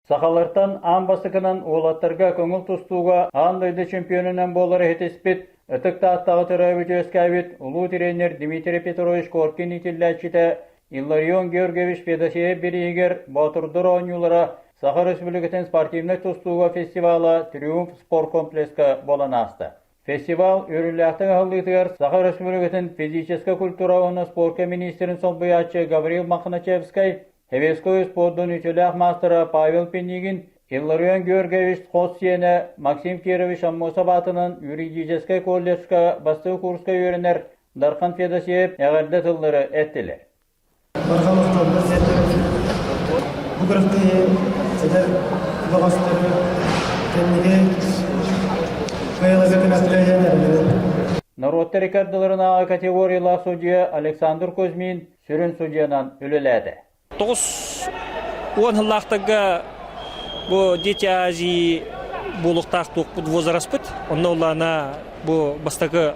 Сахалардан ан басыкынан оолаттарга көңүл тустууга ан дойду чемпионунан болары хетеспит. Ытыкта аттағы төрөбү жөскәбит улуу тренер Дмитрий Петрович Коркин итилләчите Илларион Георгиевич Федосеев биригер Батурдур оңюлара Саха Республикатын спортивный тустууга фестивала Триумф спорт комплекска боланасты. Фестиваль өрүлләхтің ағылдығығар Саха Республикатын физическа культура оны спортка министрин солбуячы Гавриил Махначевскай, Хевесковый спорттун үтіләқ мастера Павел Пенигин, Илларион Георгиевич Хоссиене, Максим Кирович Аммосабатының юридической колледжка басты курска үйренер Дархан Федосеев әғірді тылдары әттілер. Народты рекордыларына категориялар судья Александр Кузьмин сүрін судьянан үліләді. 9-10 жыллақтығы бұл дети Азии болуқтақ тоқпыд возраспыд. Онна олана бұл бастағы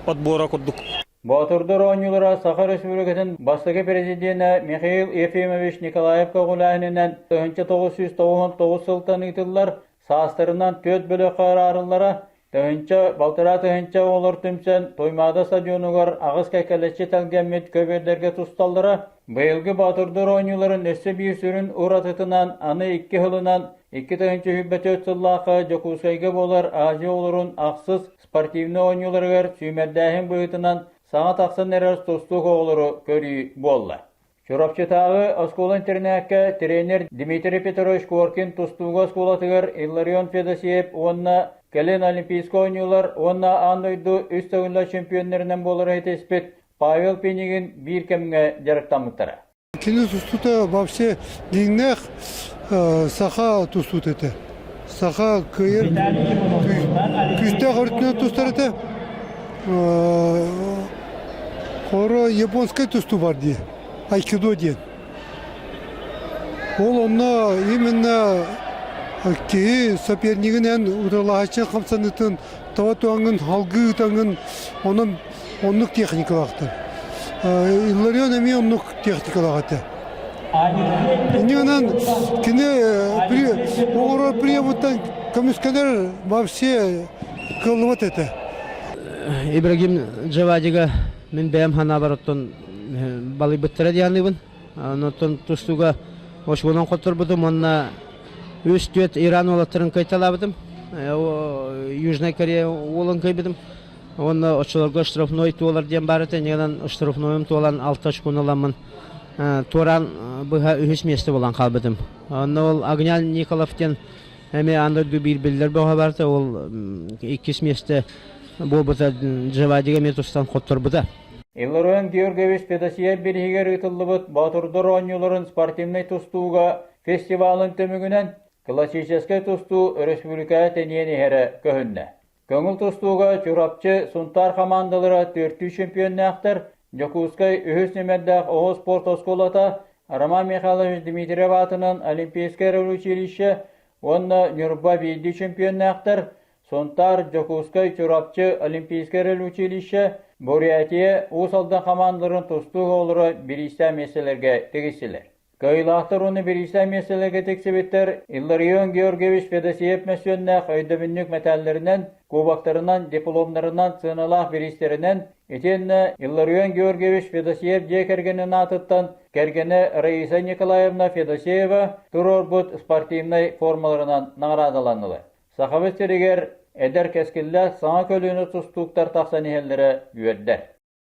отбора күрдік. Батурдур оңюлара Саха Республикатын бастығы президенті Михаил Ефимович Николаевка ғулайынынан 1999 сылтан итылар састырынан 4 бөлі қарарылара Балтыра тыгынча олар түмсен Тоймада стадионугар ағыз кәкәлетші тәлгәммет көбердерге тұсталдыра. Быйылғы Батурдур оңюларын өссі бір сүрін ұратытынан аны 2 хылынан 2 тыгынча хүббәт өтсіллақы Жокускайға болар Азия оларын ақсыз спортивны оңюларығар сүймердәхін бұйытынан саңа тақсын әрәс тұстуғы олары көрі болла. Чорапчытағы оскола интернетке тренер Дмитрий Петрович Коркин тұстуғы осколатығар Илларион Федосеев онна Келен олимпийско ойнуылар, онна андойду үст төгінлі чемпионларынан болары етеспет Павел Пенигин бір кемге жарықтамықтары. Кені тустута вообще длиннях Саха тустут это. Саха күйер күсті ғыртына тустар это. Қора японскай тусту бар де, айкидо ден. Ол онна именно Ки сопернигинен удалачы хамсанытын таватуаңын халгы таңын оннук техникалақты. Илларион эми оннук техникалақты. Иненен кини оғыра приемуттан комиссионер вообще кылыват это. Ибрагим Джавадига мен бәм хана бараттан балы биттера дияныбын. Онтон тустуга ошгонон котор будум онна Үстөт Иран олаттарын кайталабыдым. Южная Корея олын кайбыдым. Оны очыларға штрафной туолар ден бар еті. Негеден штрафнойым туолан 6 очкон оламын. Туран бұға үхіс месті болан қалбыдым. Оны ол Агнял Николаевтен әме андырды бір-бірлер бұға барды. Ол 2 месті бұл бұда Джавадиға метустан қоттыр бұда. Илларион Георгиевич Федосеев бірігер ұтылы бұд Батурдур оңюларын спортивный тустууға фестивалын төмігінен классический тусту республика тенiyeni here köhünne. Көңіл тустууга чурапчы Сунтар командалары 4 чемпионнақтар Жокускай үхіс немердақ оғы спорт осколата Роман Михайлович Дмитриев атынан Олимпийское училище, онна Нюрба 5 чемпионнақтар Сунтар Жокускай чурапчы Олимпийское училище Бурятия усалдан командаларын тустууга олары бірістә меселерге тегісілер. Кайлақтар оны бірістә меселерге тексебеттер Илларион Георгиевич Федосеев мәсөннәқ өйдөбіннік мәтәллерінен, кубақтарынан, дипломларынан, сыналақ бірістерінен, етенне Илларион Георгиевич Федосеев же кергенін атыттан, кергені Раиса Николаевна Федосеева турорбут спортивный формаларынан нағрадаланылы. Сахабестерігер әдер кәскілі саңа көліні тұстуқтар тақсан ехелері үйерді.